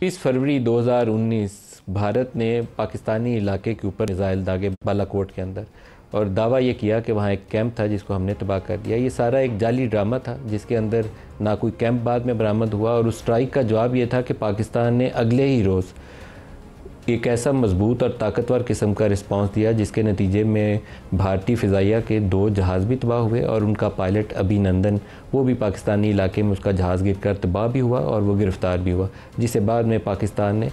20 फरवरी 2019 भारत ने पाकिस्तानी इलाके के ऊपर मिसाइल दागे बालाकोट के अंदर, और दावा ये किया कि वहाँ एक कैंप था जिसको हमने तबाह कर दिया। ये सारा एक जाली ड्रामा था जिसके अंदर ना कोई कैंप बाद में बरामद हुआ, और उस स्ट्राइक का जवाब ये था कि पाकिस्तान ने अगले ही रोज़ एक ऐसा मजबूत और ताकतवर किस्म का रिस्पांस दिया जिसके नतीजे में भारतीय फ़िज़ाइया के 2 जहाज़ भी तबाह हुए, और उनका पायलट अभिनंदन वो भी पाकिस्तानी इलाके में उसका जहाज़ गिरकर तबाह भी हुआ और वो गिरफ़्तार भी हुआ, जिसे बाद में पाकिस्तान ने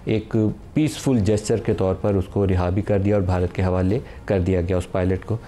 एक पीसफुल जेस्चर के तौर पर उसको रिहा भी कर दिया और भारत के हवाले कर दिया गया उस पायलट को।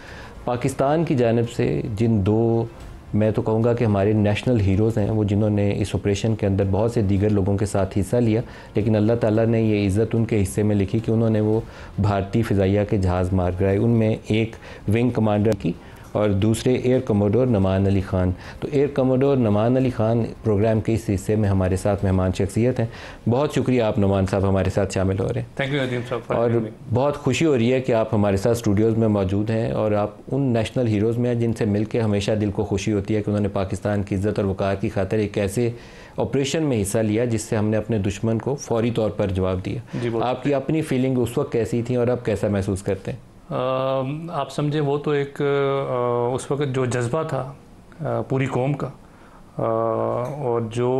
पाकिस्तान की जानिब से जिन 2, मैं तो कहूँगा कि हमारे नेशनल हीरोज़ हैं, वो जिन्होंने इस ऑपरेशन के अंदर बहुत से दीगर लोगों के साथ हिस्सा लिया, लेकिन अल्लाह ताला ने ये इज़्ज़त उनके हिस्से में लिखी कि उन्होंने वो भारतीय फ़िज़ाइया के जहाज़ मार गिराए। उनमें एक विंग कमांडर की और दूसरे एयर कमोडोर नमान अली ख़ान। तो air commodore Naman Ali Khan programme के इस हिस्से में हमारे साथ मेहमान शख्सियत हैं। बहुत शुक्रिया आप नमान साहब हमारे साथ शामिल हो रहे हैं। थैंक यू नदीम साहब। और बहुत खुशी हो रही है कि आप हमारे साथ स्टूडियोज़ में मौजूद हैं, और आप उन नेशनल हीरोज़ में हैं जिनसे मिल के हमेशा दिल को खुशी होती है कि उन्होंने पाकिस्तान की इज़्ज़त और वक़ार की खातिर एक ऐसे ऑपरेशन में हिस्सा लिया जिससे हमने अपने दुश्मन को फौरी तौर पर जवाब दिया। आपकी अपनी फीलिंग उस वक्त कैसी थी और आप कैसा महसूस करते हैं? आप समझे, वो तो एक उस वक्त जो जज्बा था पूरी कौम का, और जो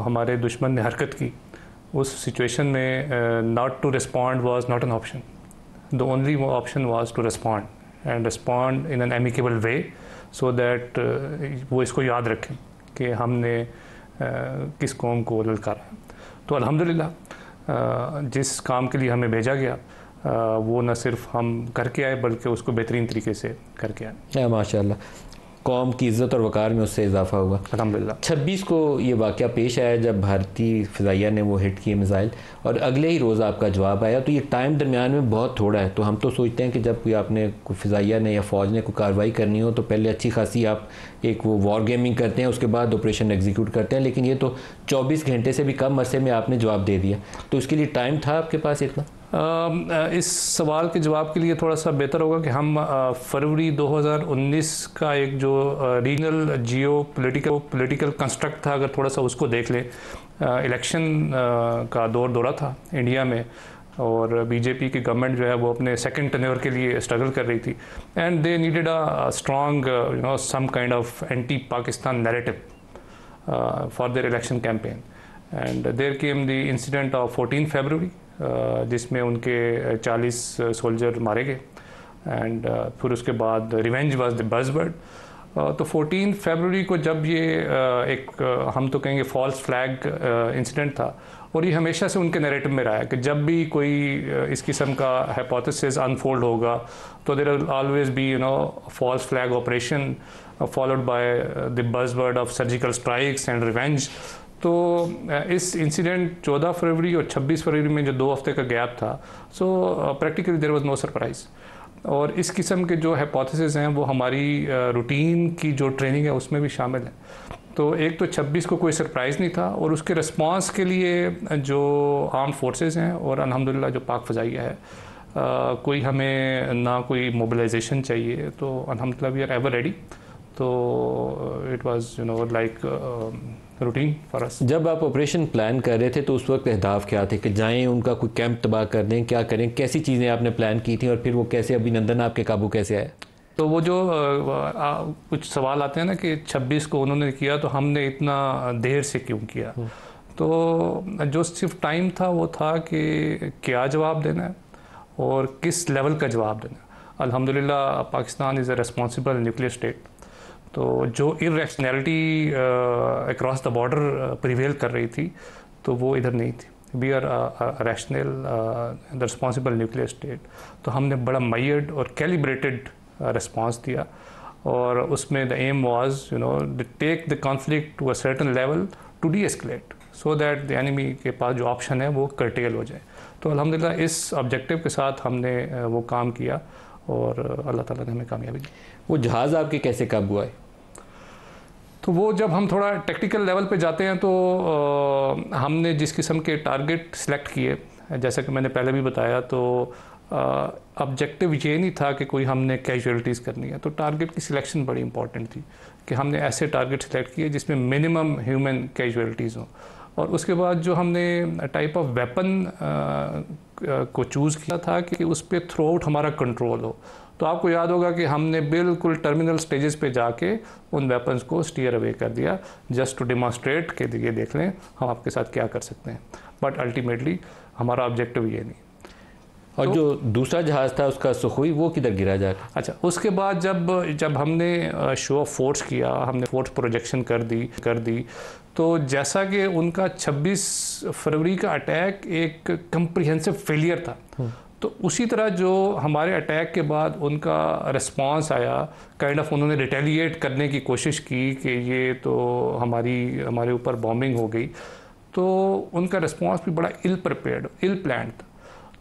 हमारे दुश्मन ने हरकत की उस सिचुएशन में, not to respond was not an option. The only option was to respond and respond in an amicable way, so that वो इसको याद रखें कि हमने किस कौम को ललकारा। तो अल्हम्दुलिल्लाह जिस काम के लिए हमें भेजा गया वो न सिर्फ हम करके आए बल्कि उसको बेहतरीन तरीके से करके आए। माशाअल्लाह, कौम की इज़्ज़त और वक़ार में उससे इजाफा हुआ अल्हम्दुलिल्लाह। 26 को ये वाक़या पेश आया जब भारतीय फ़िज़ाइया ने वो हिट किए मिसाइल, और अगले ही रोज़ आपका जवाब आया। तो ये टाइम दरमियान में बहुत थोड़ा है। तो हम तो सोचते हैं कि जब कोई आपने फ़िज़ाइया ने या फ़ौज ने कोई कार्रवाई करनी हो तो पहले अच्छी खासी आप एक वो वॉर गेमिंग करते हैं, उसके बाद ऑपरेशन एग्जीक्यूट करते हैं, लेकिन ये तो 24 घंटे से भी कम अरसे में आपने जवाब दे दिया। तो उसके लिए टाइम था आपके पास इतना? इस सवाल के जवाब के लिए थोड़ा सा बेहतर होगा कि हम फरवरी 2019 का एक जो रीजनल जियो पॉलिटिकल कंस्ट्रक्ट था, अगर थोड़ा सा उसको देख लें। इलेक्शन का दौरा था इंडिया में, और बीजेपी की गवर्नमेंट जो है वो अपने सेकंड टेन्योर के लिए स्ट्रगल कर रही थी, and they needed a strong some kind of anti Pakistan narrative for their election campaign, and there came the incident of 14 फरवरी जिसमें उनके 40 सोल्जर मारे गए, एंड फिर उसके बाद रिवेंज वाज द बज़वर्ड। तो 14 फरवरी को जब ये एक हम तो कहेंगे फॉल्स फ्लैग इंसिडेंट था, और ये हमेशा से उनके नैरेटिव में रहा है कि जब भी कोई इस किस्म का हाइपोथेसिस अनफोल्ड होगा तो there will always be false flag operation followed by the buzzword of surgical strikes and revenge. तो इस इंसिडेंट 14 फरवरी और 26 फरवरी में जो 2 हफ्ते का गैप था, so practically there was no surprise. और इस किस्म के जो हाइपोथेसिस हैं वो हमारी रूटीन की जो ट्रेनिंग है उसमें भी शामिल है। तो एक तो 26 को कोई सरप्राइज़ नहीं था, और उसके रिस्पांस के लिए जो आर्म्ड फोर्सेस हैं और अल्हम्दुलिल्लाह जो पाक फ़ज़ाइया है, कोई हमें ना कोई मोबिलाइजेशन चाहिए, तो अल्हम्दुलिल्लाह वी आर एवर रेडी। तो it was like routine for us. जब आप ऑपरेशन प्लान कर रहे थे तो उस वक्त अहदाफ क्या थे कि जाएं उनका कोई कैंप तबाह कर दें, क्या करें, कैसी चीज़ें आपने प्लान की थी, और फिर वो कैसे अभिनंदन आपके काबू कैसे आया? तो वो जो कुछ सवाल आते हैं ना कि 26 को उन्होंने किया तो हमने इतना देर से क्यों किया, तो जो सिर्फ टाइम था वो था कि क्या जवाब देना है और किस लेवल का जवाब देना है। अल्हम्दुलिल्लाह Pakistan is a responsible nuclear state, तो जो irrationality across the border prevail कर रही थी तो वो इधर नहीं थी। We are rational the responsible nuclear state. तो हमने बड़ा मय्यड और कैलिब्रेटेड रिस्पॉन्स दिया, और उसमें the aim was take the conflict to a certain level to de escalate, so that the enemy के पास जो ऑप्शन है वो कर्टेल हो जाए। तो अल्हम्दुलिल्लाह इस ऑब्जेक्टिव के साथ हमने वो काम किया, और अल्लाह ताला ने हमें कामयाबी दी। वो जहाज़ आपके कैसे काबू आए? तो वो जब हम थोड़ा टेक्निकल लेवल पे जाते हैं तो हमने जिस किस्म के टारगेट सिलेक्ट किए, जैसा कि मैंने पहले भी बताया, तो ऑब्जेक्टिव ये नहीं था कि कोई हमने कैजुअलिटीज़ करनी है। तो टारगेट की सिलेक्शन बड़ी इंपॉर्टेंट थी कि हमने ऐसे टारगेट सिलेक्ट किए जिसमें मिनिमम ह्यूमन कैजुअलिटीज़ हों। और उसके बाद जो हमने टाइप ऑफ वेपन को चूज़ किया था कि उस पर थ्रू आउट हमारा कंट्रोल हो। तो आपको याद होगा कि हमने बिल्कुल टर्मिनल स्टेजेस पे जाके उन वेपन्स को स्टीयर अवे कर दिया, जस्ट टू डिमॉन्स्ट्रेट के ये देख लें हम आपके साथ क्या कर सकते हैं, बट अल्टीमेटली हमारा ऑब्जेक्टिव ये नहीं। और तो, जो दूसरा जहाज़ था उसका सुखोई, वो किधर गिरा जाकर? अच्छा, उसके बाद जब हमने शो ऑफ फोर्स किया, हमने फोर्स प्रोजेक्शन कर दी, तो जैसा कि उनका 26 फरवरी का अटैक एक कम्प्रिहेंसिव फेलियर था, तो उसी तरह जो हमारे अटैक के बाद उनका रिस्पांस आया, काइंड ऑफ उन्होंने रिटेलिएट करने की कोशिश की कि ये तो हमारे ऊपर बॉम्बिंग हो गई, तो उनका रिस्पांस भी बड़ा इल प्रिपेयर्ड, इल प्लान्ड था।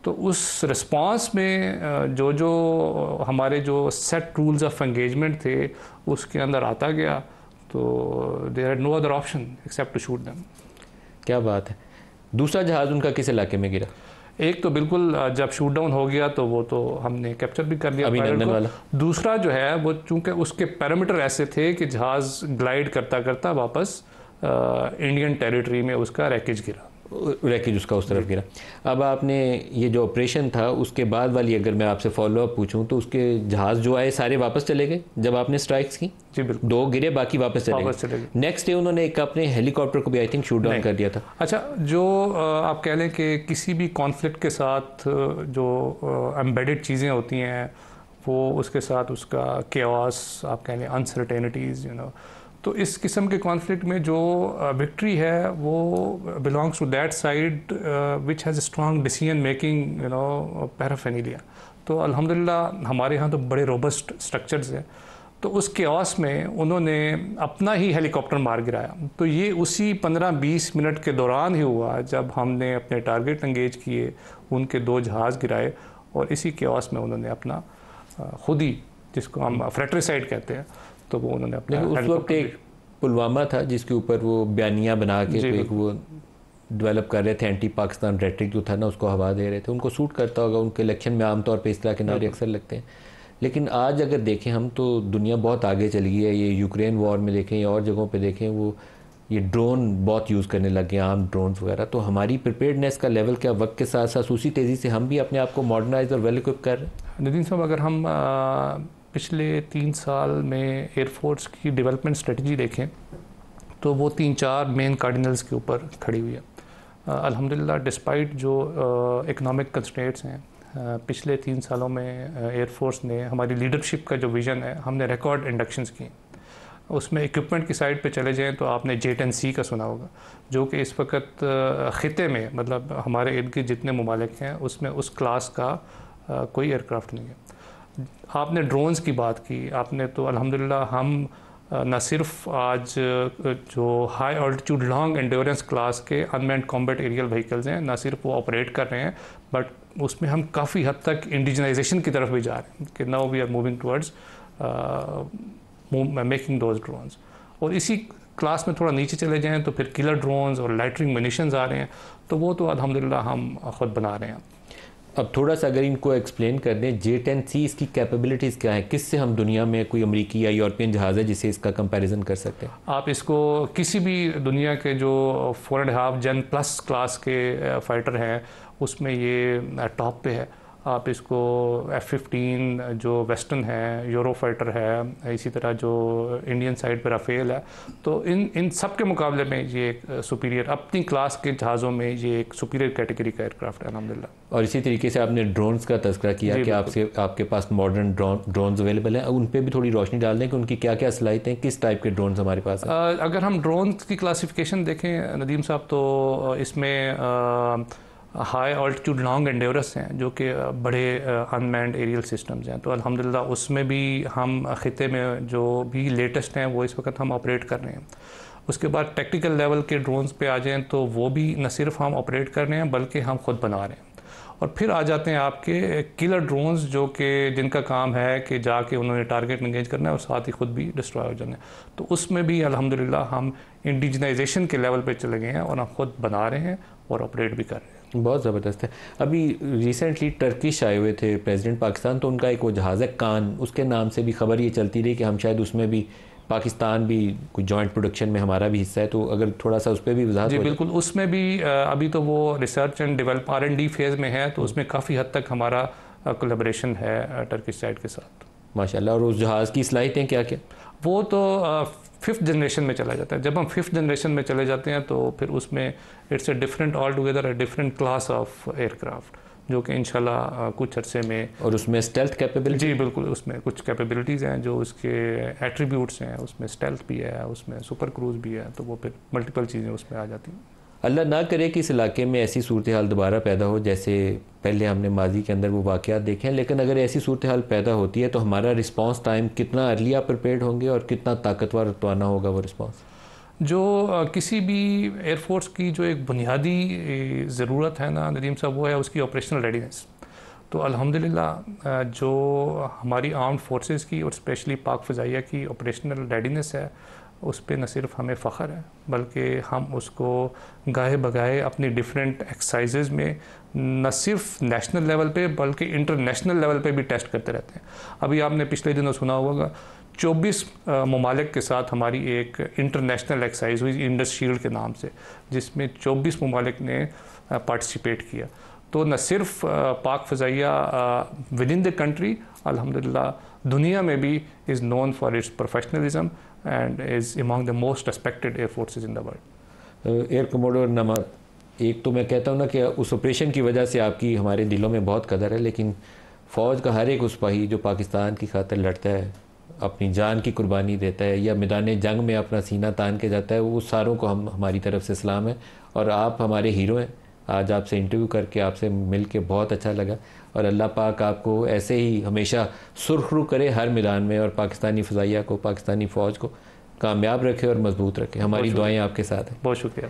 तो उस रिस्पांस में जो हमारे जो सेट रूल्स ऑफ एंगेजमेंट थे उसके अंदर आता गया, तो there are no other option except to shoot them. क्या बात है। दूसरा जहाज़ उनका किस इलाके में गिरा? एक तो बिल्कुल जब शूट डाउन हो गया तो वो तो हमने कैप्चर भी कर लिया अभिनंदन वाला। दूसरा जो है वो चूंकि उसके पैरामीटर ऐसे थे कि जहाज़ ग्लाइड करता करता वापस इंडियन टेरिटरी में उसका रैकेज उसका उस तरफ गिरा। अब आपने ये जो ऑपरेशन था उसके बाद वाली अगर मैं आपसे फॉलो अप पूछूं तो उसके जहाज़ जो आए सारे वापस चले गए जब आपने स्ट्राइक्स की? जी बिल्कुल। 2 गिरे, बाकी वापस चले गए। नेक्स्ट डे उन्होंने एक अपने हेलीकॉप्टर को भी आई थिंक शूट डाउन कर दिया था। अच्छा, जो आप कह लें कि किसी भी कॉन्फ्लिक्ट के साथ जो एम्बेडेड चीज़ें होती हैं वो उसके साथ उसका केओस, आप कह लें अनसर्टेनिटीज़, तो इस किस्म के कॉन्फ्लिक्ट में जो विक्ट्री है वो belongs to that side which has strong decision making paraphernalia. तो अल्हम्दुलिल्लाह हमारे यहाँ तो बड़े रोबस्ट स्ट्रक्चर्स हैं, तो उस केओस में उन्होंने अपना ही हेलीकॉप्टर मार गिराया। तो ये उसी 15-20 मिनट के दौरान ही हुआ जब हमने अपने टारगेट एंगेज किए, उनके 2 जहाज़ गिराए, और इसी केओस में उन्होंने अपना खुद ही, जिसको हम फ्रेट्रिसाइड कहते हैं, तो वो उन्होंने अपने उस वक्त एक पुलवामा था जिसके ऊपर वो बयानियाँ बना के तो एक वो डेवलप कर रहे थे, एंटी पाकिस्तान रेटरिक जो था ना उसको हवा दे रहे थे। उनको सूट करता होगा, उनके इलेक्शन में आमतौर पे इस तरह के नारे अक्सर लगते हैं। लेकिन आज अगर देखें हम तो दुनिया बहुत आगे चली गई है। ये यूक्रेन वॉर में देखें या और जगहों पे देखें, वो ये ड्रोन बहुत यूज़ करने लग गए, आर्म ड्रोन्स वगैरह। तो हमारी प्रिपेयर्डनेस का लेवल क्या वक्त के साथ साथ उसी तेज़ी से हम भी अपने आप को मॉडर्नाइज और वेल इक्विप कर रहे हैं? नदीम साहब, अगर हम पिछले 3 साल में एयरफोर्स की डेवलपमेंट स्ट्रेटजी देखें तो वो 3-4 मेन कार्डिनल्स के ऊपर खड़ी हुई है। अल्हम्दुलिल्लाह डिस्पाइट जो इकोनॉमिक कंस्ट्रेंट्स हैं, पिछले 3 सालों में एयरफोर्स ने, हमारी लीडरशिप का जो विज़न है, हमने रिकॉर्ड इंडक्शंस किए। उसमें इक्विपमेंट की साइड पे चले जाएं तो आपने J-10C का सुना होगा, जो कि इस वक्त ख़िते में, मतलब हमारे इर्द गिर्द जितने ममालिक हैं उसमें उस क्लास का कोई एयरक्राफ्ट नहीं है। आपने ड्रोन्स की बात की, आपने तो अल्हम्दुलिल्लाह हम न सिर्फ आज जो high altitude long endurance class के अनमैन्ड कॉम्बैट एरियल व्हीकल्स हैं, न सिर्फ वो ऑपरेट कर रहे हैं, बट उसमें हम काफ़ी हद तक इंडिजनाइजेशन की तरफ भी जा रहे हैं कि now we are moving towards making those drones. और इसी क्लास में थोड़ा नीचे चले जाएँ तो फिर किलर ड्रोन्स और लाइटरिंग मिनिशंस आ रहे हैं, तो वो तो अल्हम्दुलिल्लाह हम ख़ुद बना रहे हैं। अब थोड़ा सा अगर इनको एक्सप्लेन कर दें, J-10C इसकी कैपेबिलिटीज़ क्या है, किससे हम दुनिया में कोई अमेरिकी या यूरोपियन जहाज़ है जिससे इसका कंपैरिजन कर सकते हैं? आप इसको किसी भी दुनिया के जो 4.5 जन प्लस क्लास के फाइटर हैं उसमें ये टॉप पे है। आप इसको F-15 जो वेस्टर्न है, यूरो फाइटर है, इसी तरह जो इंडियन साइड पर राफेल है, तो इन सब के मुकाबले में ये एक सुपीरियर, अपनी क्लास के जहाज़ों में ये एक सुपीरियर कैटेगरी का एयरक्राफ्ट है अल्हम्दुलिल्लाह। और इसी तरीके से आपने ड्रोन्स का तज़किरा किया कि आपके पास मॉडर्न ड्रोन्स अवेलेबल हैं, उन पर भी थोड़ी रोशनी डाल दें कि उनकी क्या क्या सलाहियतें, किस टाइप के ड्रोन्स हमारे पास हैं? अगर हम ड्रोन्स की क्लासिफिकेशन देखें नदीम साहब, तो इसमें हाई ऑल्टीट्यूड लॉन्ग एंड्योरेंस हैं जो कि बड़े अनमैन्ड एरियल सिस्टम्स हैं, तो अल्हम्दुलिल्लाह उसमें भी हम ख़िते में जो भी लेटेस्ट हैं वो इस वक्त हम ऑपरेट कर रहे हैं। उसके बाद टेक्निकल लेवल के ड्रोन्स पे आ जाएँ तो वो भी न सिर्फ हम ऑपरेट कर रहे हैं बल्कि हम ख़ुद बना रहे हैं। और फिर आ जाते हैं आपके किलर ड्रोन्स, जो कि जिनका काम है कि जाके उन्होंने टारगेट एंगेज करना है और साथ ही ख़ुद भी डिस्ट्रॉय हो जाना है। तो उसमें भी अल्हम्दुलिल्लाह हम इंडिजनाइजेशन के लेवल पे चले गए हैं और हम ख़ुद बना रहे हैं और ऑपरेट भी कर रहे हैं। बहुत ज़बरदस्त है। अभी रिसेंटली टर्किश आए हुए थे प्रेसिडेंट पाकिस्तान, तो उनका एक वो जहाज़ है कान, उसके नाम से भी खबर ये चलती रही कि हम शायद उसमें भी पाकिस्तान भी कोई जॉइंट प्रोडक्शन में हमारा भी हिस्सा है, तो अगर थोड़ा सा उस पर भी वजाहत जी हो बिल्कुल, उसमें भी अभी तो वो research and develop R&D phase में है, तो उसमें काफ़ी हद तक हमारा कोलैबोरेशन है टर्किश साइड के साथ। माशाल्लाह। और उस जहाज़ की सलाहियतें क्या क्या? वो तो 5th जनरेशन में चला जाता है। जब हम 5th जनरेशन में चले जाते हैं तो फिर उसमें it's a different all together a different class of aircraft, जो कि इंशाल्लाह कुछ अरसे में। और उसमें स्टेल्थ कैपेबिलिटी? जी बिल्कुल, उसमें कुछ कैपेबिलिटीज़ हैं जो उसके एट्रीब्यूट्स हैं, उसमें स्टेल्थ भी है, उसमें सुपर क्रूज भी है, तो वो फिर मल्टीपल चीज़ें उसमें आ जाती हैं। अल्लाह ना करे कि इस इलाके में ऐसी सूरत हाल दोबारा पैदा हो जैसे पहले हमने माजी के अंदर वो वाक़यात देखे हैं, लेकिन अगर ऐसी सूरत हाल पैदा होती है तो हमारा रिस्पांस टाइम कितना अर्लिया प्रिपेयर्ड होंगे और कितना ताकतवर तवाना होगा वो रिस्पांस? जो किसी भी एयरफोर्स की जो एक बुनियादी ज़रूरत है ना नदीम साहब, वो है उसकी ऑपरेशनल रेडीनेस। तो अल्हम्दुलिल्लाह जो हमारी आर्म्ड फोर्सेस की और स्पेशली पाक फ़ज़ाइया की ऑपरेशनल रेडीनेस है, उस पे न सिर्फ हमें फ़ख्र है बल्कि हम उसको गाहे बगाहे अपनी डिफरेंट एक्सरसाइजेज़ में न सिर्फ नेशनल लेवल पे बल्कि इंटरनेशनल लेवल पे भी टेस्ट करते रहते हैं। अभी आपने पिछले दिनों सुना होगा 24 ममालिक के साथ हमारी एक इंटरनेशनल एक्सरसाइज हुई इंडस शील्ड के नाम से, जिसमें 24 ममालिक ने पार्टिसिपेट किया। तो न सिर्फ पाक फ़ज़ाइया विद इन द कंट्री, अल्हम्दुलिल्लाह दुनिया में भी is known for its professionalism and is among the most respected air forces in the world. Air commodore नमा, एक तो मैं कहता हूँ ना कि उस ऑपरेशन की वजह से आपकी हमारे दिलों में बहुत कदर है, लेकिन फ़ौज का हर एक उस सिपाही जो पाकिस्तान की खातिर लड़ता है, अपनी जान की कुर्बानी देता है या मैदान जंग में अपना सीना तान के जाता है, वो सारों को हमारी तरफ से सलाम है। और आप हमारे हीरो हैं। आज आपसे इंटरव्यू करके, आपसे मिल के बहुत अच्छा लगा, और अल्लाह पाक आपको ऐसे ही हमेशा सुरखरू करे हर मैदान में, और पाकिस्तानी फ़ज़ाइया को, पाकिस्तानी फ़ौज को कामयाब रखे और मजबूत रखे। हमारी दुआएं आपके साथ हैं। बहुत शुक्रिया।